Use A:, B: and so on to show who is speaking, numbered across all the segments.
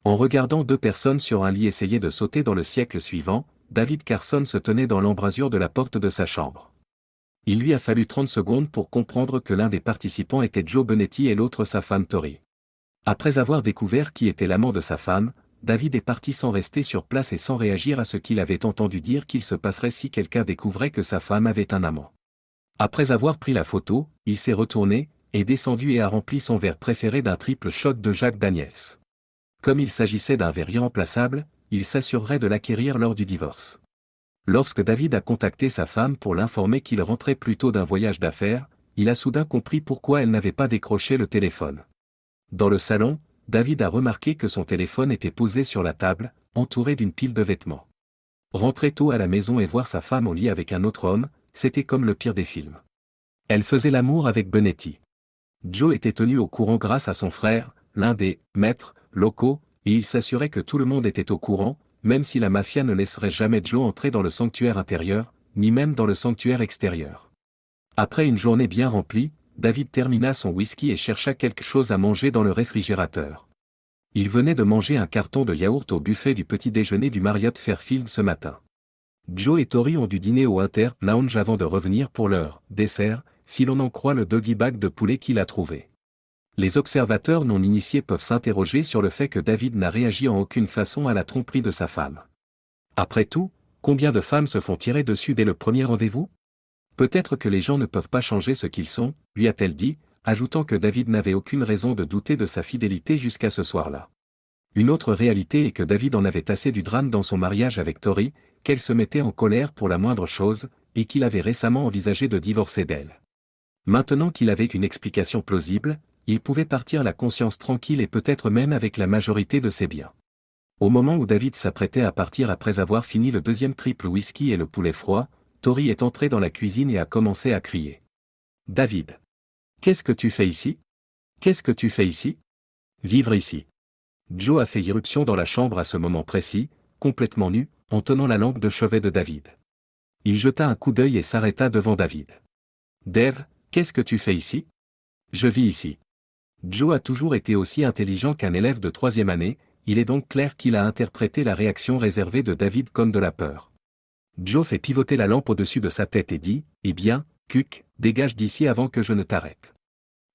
A: En regardant deux personnes sur un lit essayer de sauter dans le siècle suivant, David Carson se tenait dans l'embrasure de la porte de sa chambre. Il lui a fallu 30 secondes pour comprendre que l'un des participants était Joe Bonetti et l'autre sa femme Tori. Après avoir découvert qui était l'amant de sa femme, David est parti sans rester sur place et sans réagir à ce qu'il avait entendu dire qu'il se passerait si quelqu'un découvrait que sa femme avait un amant. Après avoir pris la photo, il s'est retourné, est descendu et a rempli son verre préféré d'un triple shot de Jack Daniels. Comme il s'agissait d'un verre irremplaçable, il s'assurerait de l'acquérir lors du divorce. Lorsque David a contacté sa femme pour l'informer qu'il rentrait plutôt d'un voyage d'affaires, il a soudain compris pourquoi elle n'avait pas décroché le téléphone. Dans le salon, David a remarqué que son téléphone était posé sur la table, entouré d'une pile de vêtements. Rentrer tôt à la maison et voir sa femme au lit avec un autre homme, c'était comme le pire des films. Elle faisait l'amour avec Bonetti. Joe était tenu au courant grâce à son frère, l'un des « maîtres » locaux, et il s'assurait que tout le monde était au courant, même si la mafia ne laisserait jamais Joe entrer dans le sanctuaire intérieur, ni même dans le sanctuaire extérieur. Après une journée bien remplie, David termina son whisky et chercha quelque chose à manger dans le réfrigérateur. Il venait de manger un carton de yaourt au buffet du petit déjeuner du Marriott Fairfield ce matin. Joe et Tori ont dû dîner au Inter Lounge avant de revenir pour leur dessert, si l'on en croit le doggy bag de poulet qu'il a trouvé. Les observateurs non initiés peuvent s'interroger sur le fait que David n'a réagi en aucune façon à la tromperie de sa femme. Après tout, combien de femmes se font tirer dessus dès le premier rendez-vous ? Peut-être que les gens ne peuvent pas changer ce qu'ils sont, lui a-t-elle dit, ajoutant que David n'avait aucune raison de douter de sa fidélité jusqu'à ce soir-là. Une autre réalité est que David en avait assez du drame dans son mariage avec Tori, qu'elle se mettait en colère pour la moindre chose, et qu'il avait récemment envisagé de divorcer d'elle. Maintenant qu'il avait une explication plausible, il pouvait partir la conscience tranquille et peut-être même avec la majorité de ses biens. Au moment où David s'apprêtait à partir après avoir fini le deuxième triple whisky et le poulet froid, Tori est entrée dans la cuisine et a commencé à crier. « David! Qu'est-ce que tu fais ici? Qu'est-ce que tu fais ici? Vivre ici. » Joe a fait irruption dans la chambre à ce moment précis, complètement nu, en tenant la lampe de chevet de David. Il jeta un coup d'œil et s'arrêta devant David. « Dave, qu'est-ce que tu fais ici? »« Je vis ici. » Joe a toujours été aussi intelligent qu'un élève de 3e année, il est donc clair qu'il a interprété la réaction réservée de David comme de la peur. Joe fait pivoter la lampe au-dessus de sa tête et dit, « Eh bien, Cuc, dégage d'ici avant que je ne t'arrête.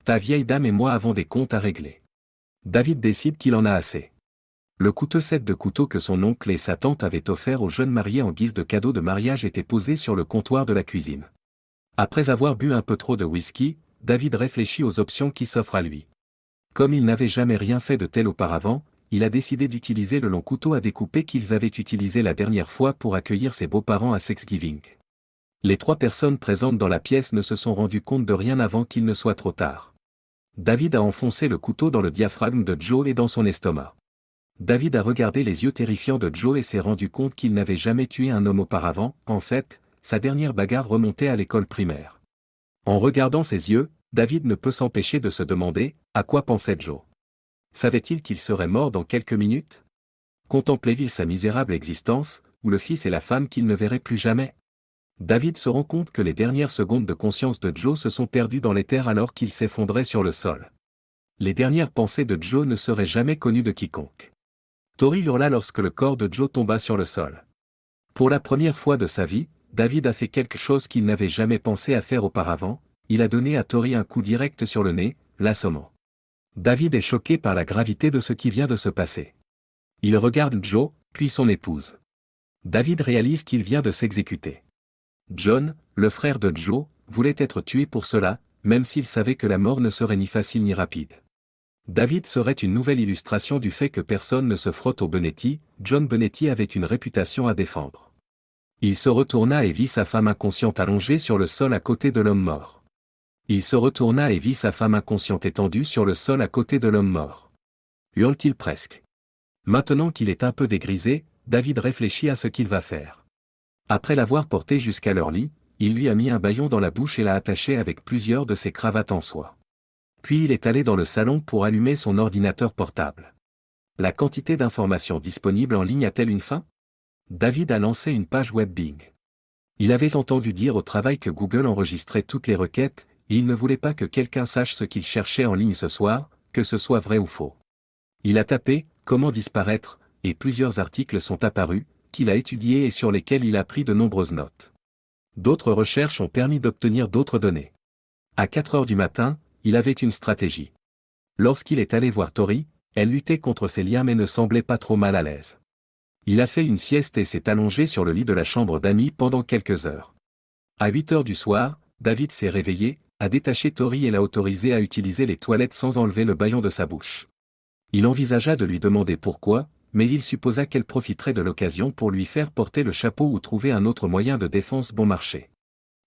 A: Ta vieille dame et moi avons des comptes à régler. » David décide qu'il en a assez. Le coûteux set de couteaux que son oncle et sa tante avaient offert aux jeunes mariés en guise de cadeau de mariage était posé sur le comptoir de la cuisine. Après avoir bu un peu trop de whisky, David réfléchit aux options qui s'offrent à lui. Comme il n'avait jamais rien fait de tel auparavant, il a décidé d'utiliser le long couteau à découper qu'ils avaient utilisé la dernière fois pour accueillir ses beaux-parents à Thanksgiving. Les 3 personnes présentes dans la pièce ne se sont rendues compte de rien avant qu'il ne soit trop tard. David a enfoncé le couteau dans le diaphragme de Joe et dans son estomac. David a regardé les yeux terrifiants de Joe et s'est rendu compte qu'il n'avait jamais tué un homme auparavant. En fait, sa dernière bagarre remontait à l'école primaire. En regardant ses yeux, David ne peut s'empêcher de se demander, à quoi pensait Joe? Savait-il qu'il serait mort dans quelques minutes? Contemplait-il sa misérable existence, ou le fils et la femme qu'il ne verrait plus jamais? David se rend compte que les dernières secondes de conscience de Joe se sont perdues dans l'éther alors qu'il s'effondrait sur le sol. Les dernières pensées de Joe ne seraient jamais connues de quiconque. Tori hurla lorsque le corps de Joe tomba sur le sol. Pour la première fois de sa vie, David a fait quelque chose qu'il n'avait jamais pensé à faire auparavant, il a donné à Tori un coup direct sur le nez, l'assommant. David est choqué par la gravité de ce qui vient de se passer. Il regarde Joe, puis son épouse. David réalise qu'il vient de s'exécuter. John, le frère de Joe, voulait être tué pour cela, même s'il savait que la mort ne serait ni facile ni rapide. David serait une nouvelle illustration du fait que personne ne se frotte au Bonetti. John Bonetti avait une réputation à défendre. Il se retourna et vit sa femme inconsciente allongée sur le sol à côté de l'homme mort. Il se retourna et vit sa femme inconsciente étendue sur le sol à côté de l'homme mort. Hurle-t-il presque. Maintenant qu'il est un peu dégrisé, David réfléchit à ce qu'il va faire. Après l'avoir porté jusqu'à leur lit, il lui a mis un bâillon dans la bouche et l'a attaché avec plusieurs de ses cravates en soie. Puis il est allé dans le salon pour allumer son ordinateur portable. La quantité d'informations disponibles en ligne a-t-elle une fin? David a lancé une page web Bing. Il avait entendu dire au travail que Google enregistrait toutes les requêtes, et il ne voulait pas que quelqu'un sache ce qu'il cherchait en ligne ce soir, que ce soit vrai ou faux. Il a tapé « Comment disparaître, et plusieurs articles sont apparus, qu'il a étudiés et sur lesquels il a pris de nombreuses notes. D'autres recherches ont permis d'obtenir d'autres données. À 4 heures du matin, il avait une stratégie. Lorsqu'il est allé voir Tori, elle luttait contre ses liens mais ne semblait pas trop mal à l'aise. Il a fait une sieste et s'est allongé sur le lit de la chambre d'amis pendant quelques heures. À 8 heures du soir, David s'est réveillé, a détaché Tori et l'a autorisé à utiliser les toilettes sans enlever le bâillon de sa bouche. Il envisagea de lui demander pourquoi, mais il supposa qu'elle profiterait de l'occasion pour lui faire porter le chapeau ou trouver un autre moyen de défense bon marché.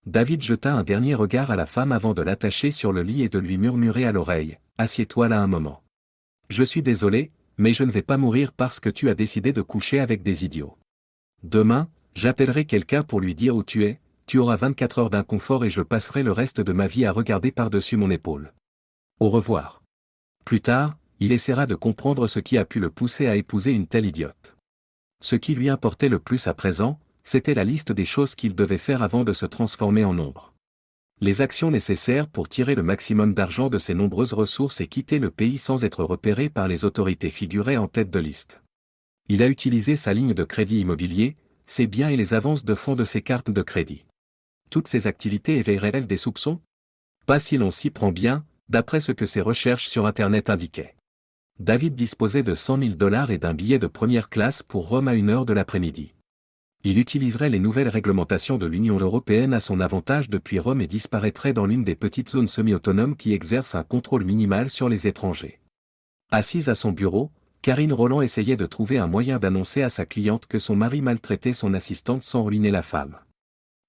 A: David jeta un dernier regard à la femme avant de l'attacher sur le lit et de lui murmurer à l'oreille « Assieds-toi là un moment. Je suis désolé, mais je ne vais pas mourir parce que tu as décidé de coucher avec des idiots. Demain, j'appellerai quelqu'un pour lui dire où tu es, tu auras 24 heures d'inconfort et je passerai le reste de ma vie à regarder par-dessus mon épaule. Au revoir. » Plus tard, il essaiera de comprendre ce qui a pu le pousser à épouser une telle idiote. Ce qui lui importait le plus à présent, c'était la liste des choses qu'il devait faire avant de se transformer en ombre. Les actions nécessaires pour tirer le maximum d'argent de ses nombreuses ressources et quitter le pays sans être repéré par les autorités figuraient en tête de liste. Il a utilisé sa ligne de crédit immobilier, ses biens et les avances de fonds de ses cartes de crédit. Toutes ces activités éveilleraient-elles des soupçons? Pas si l'on s'y prend bien, d'après ce que ses recherches sur Internet indiquaient. David disposait de 100 000 $ et d'un billet de première classe pour Rome à 1 heure de l'après-midi. Il utiliserait les nouvelles réglementations de l'Union européenne à son avantage depuis Rome et disparaîtrait dans l'une des petites zones semi-autonomes qui exercent un contrôle minimal sur les étrangers. Assise à son bureau, Karine Roland essayait de trouver un moyen d'annoncer à sa cliente que son mari maltraitait son assistante sans ruiner la femme.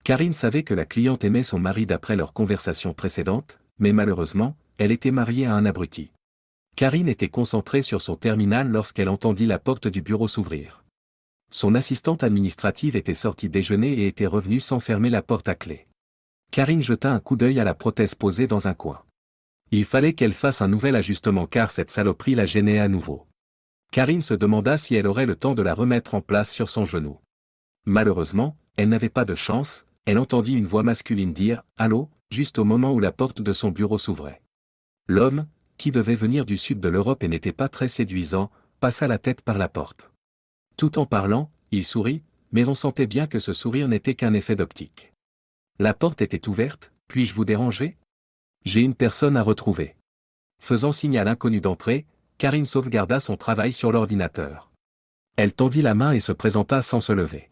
A: Karine savait que la cliente aimait son mari d'après leur conversation précédente, mais malheureusement, elle était mariée à un abruti. Karine était concentrée sur son terminal lorsqu'elle entendit la porte du bureau s'ouvrir. Son assistante administrative était sortie déjeuner et était revenue sans fermer la porte à clé. Karine jeta un coup d'œil à la prothèse posée dans un coin. Il fallait qu'elle fasse un nouvel ajustement car cette saloperie la gênait à nouveau. Karine se demanda si elle aurait le temps de la remettre en place sur son genou. Malheureusement, elle n'avait pas de chance, elle entendit une voix masculine dire « Allô » juste au moment où la porte de son bureau s'ouvrait. L'homme, qui devait venir du sud de l'Europe et n'était pas très séduisant, passa la tête par la porte. Tout en parlant, il sourit, mais on sentait bien que ce sourire n'était qu'un effet d'optique. La porte était ouverte, puis-je vous déranger? J'ai une personne à retrouver. Faisant signe à l'inconnu d'entrer, Karine sauvegarda son travail sur l'ordinateur. Elle tendit la main et se présenta sans se lever.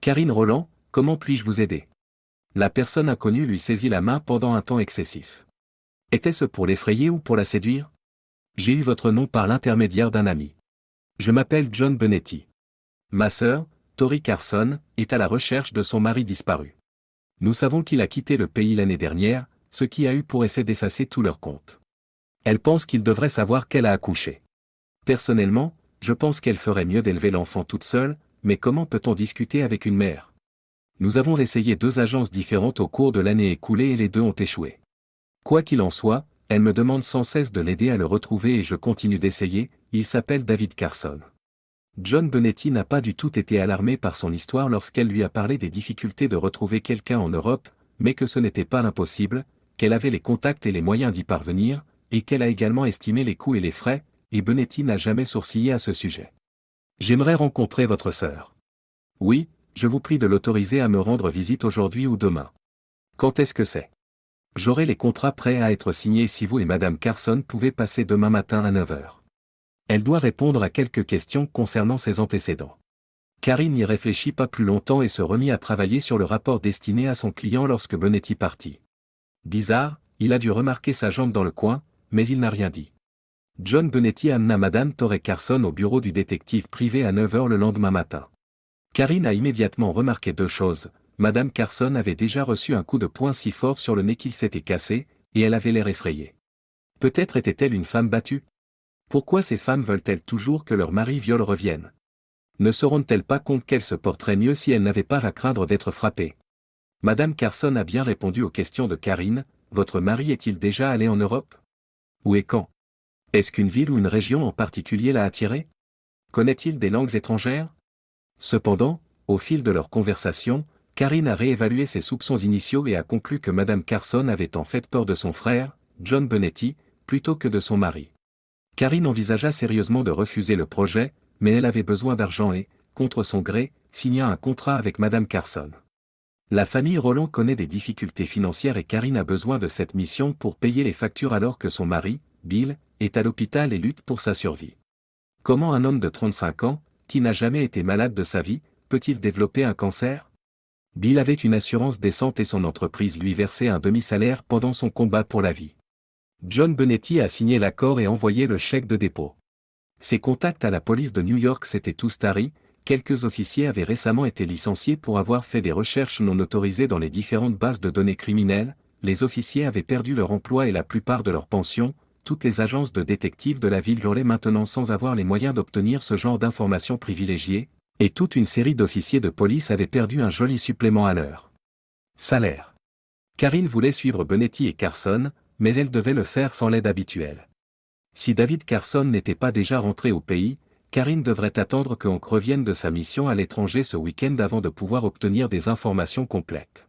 A: Karine Roland, comment puis-je vous aider? La personne inconnue lui saisit la main pendant un temps excessif. Était-ce pour l'effrayer ou pour la séduire? J'ai eu votre nom par l'intermédiaire d'un ami. Je m'appelle John Benetti. Ma sœur, Tori Carson, est à la recherche de son mari disparu. Nous savons qu'il a quitté le pays l'année dernière, ce qui a eu pour effet d'effacer tous leurs comptes. Elle pense qu'il devrait savoir qu'elle a accouché. Personnellement, je pense qu'elle ferait mieux d'élever l'enfant toute seule, mais comment peut-on discuter avec une mère? Nous avons essayé 2 agences différentes au cours de l'année écoulée et les 2 ont échoué. Quoi qu'il en soit, elle me demande sans cesse de l'aider à le retrouver et je continue d'essayer, il s'appelle David Carson. John Benetti n'a pas du tout été alarmé par son histoire lorsqu'elle lui a parlé des difficultés de retrouver quelqu'un en Europe, mais que ce n'était pas impossible, qu'elle avait les contacts et les moyens d'y parvenir, et qu'elle a également estimé les coûts et les frais, et Benetti n'a jamais sourcillé à ce sujet. J'aimerais rencontrer votre sœur. Oui, je vous prie de l'autoriser à me rendre visite aujourd'hui ou demain. Quand est-ce que c'est? J'aurai les contrats prêts à être signés si vous et Madame Carson pouvez passer demain matin à 9 heures. Elle doit répondre à quelques questions concernant ses antécédents. Karine n'y réfléchit pas plus longtemps et se remit à travailler sur le rapport destiné à son client lorsque Benetti partit. Bizarre, il a dû remarquer sa jambe dans le coin, mais il n'a rien dit. John Benetti amena Madame Tori Carson au bureau du détective privé à 9 heures le lendemain matin. Karine a immédiatement remarqué 2 choses. Madame Carson avait déjà reçu un coup de poing si fort sur le nez qu'il s'était cassé, et elle avait l'air effrayée. Peut-être était-elle une femme battue? Pourquoi ces femmes veulent-elles toujours que leur mari viol revienne? Ne se rendent-elles pas compte qu'elles se porteraient mieux si elles n'avaient pas à craindre d'être frappées? Madame Carson a bien répondu aux questions de Karine. Votre mari est-il déjà allé en Europe? Où et quand? Est-ce qu'une ville ou une région en particulier l'a attiré? Connaît-il des langues étrangères? Cependant, au fil de leur conversation, Karine a réévalué ses soupçons initiaux et a conclu que Madame Carson avait en fait peur de son frère, John Benetti, plutôt que de son mari. Karine envisagea sérieusement de refuser le projet, mais elle avait besoin d'argent et, contre son gré, signa un contrat avec Madame Carson. La famille Roland connaît des difficultés financières et Karine a besoin de cette mission pour payer les factures alors que son mari, Bill, est à l'hôpital et lutte pour sa survie. Comment un homme de 35 ans, qui n'a jamais été malade de sa vie, peut-il développer un cancer? Bill avait une assurance décente et son entreprise lui versait un demi-salaire pendant son combat pour la vie. John Benetti a signé l'accord et envoyé le chèque de dépôt. Ses contacts à la police de New York s'étaient tous taris, quelques officiers avaient récemment été licenciés pour avoir fait des recherches non autorisées dans les différentes bases de données criminelles, les officiers avaient perdu leur emploi et la plupart de leurs pensions, toutes les agences de détectives de la ville hurlaient maintenant sans avoir les moyens d'obtenir ce genre d'informations privilégiées, et toute une série d'officiers de police avait perdu un joli supplément à leur salaire. Karine voulait suivre Benetti et Carson, mais elle devait le faire sans l'aide habituelle. Si David Carson n'était pas déjà rentré au pays, Karine devrait attendre que Hank revienne de sa mission à l'étranger ce week-end avant de pouvoir obtenir des informations complètes.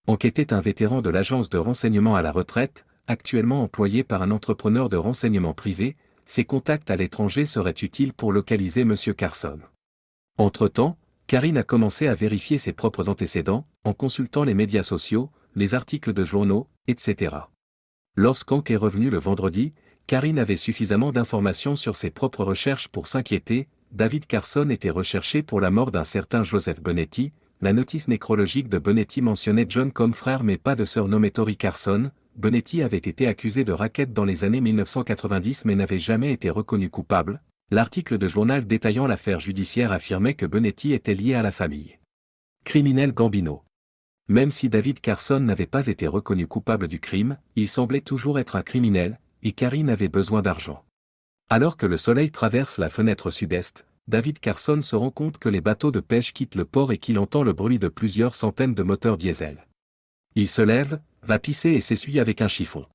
A: Hank était un vétéran de l'agence de renseignement à la retraite, actuellement employé par un entrepreneur de renseignement privé, ses contacts à l'étranger seraient utiles pour localiser M. Carson. Entre-temps, Karine a commencé à vérifier ses propres antécédents, en consultant les médias sociaux, les articles de journaux, etc. Lorsqu'Hank est revenu le vendredi, Karine avait suffisamment d'informations sur ses propres recherches pour s'inquiéter. David Carson était recherché pour la mort d'un certain Joseph Benetti. La notice nécrologique de Benetti mentionnait John comme frère mais pas de sœur nommée Tori Carson. Benetti avait été accusé de racket dans les années 1990 mais n'avait jamais été reconnu coupable. L'article de journal détaillant l'affaire judiciaire affirmait que Benetti était lié à la famille criminelle Gambino. Même si David Carson n'avait pas été reconnu coupable du crime, il semblait toujours être un criminel, et Karine avait besoin d'argent. Alors que le soleil traverse la fenêtre sud-est, David Carson se rend compte que les bateaux de pêche quittent le port et qu'il entend le bruit de plusieurs centaines de moteurs diesel. Il se lève, va pisser et s'essuie avec un chiffon.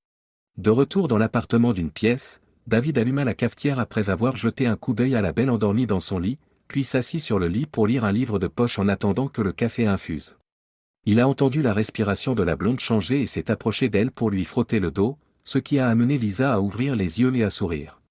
A: De retour dans l'appartement d'une pièce, David alluma la cafetière après avoir jeté un coup d'œil à la belle endormie dans son lit, puis s'assit sur le lit pour lire un livre de poche en attendant que le café infuse. Il a entendu la respiration de la blonde changer et s'est approché d'elle pour lui frotter le dos, ce qui a amené Lisa à ouvrir les yeux et à sourire.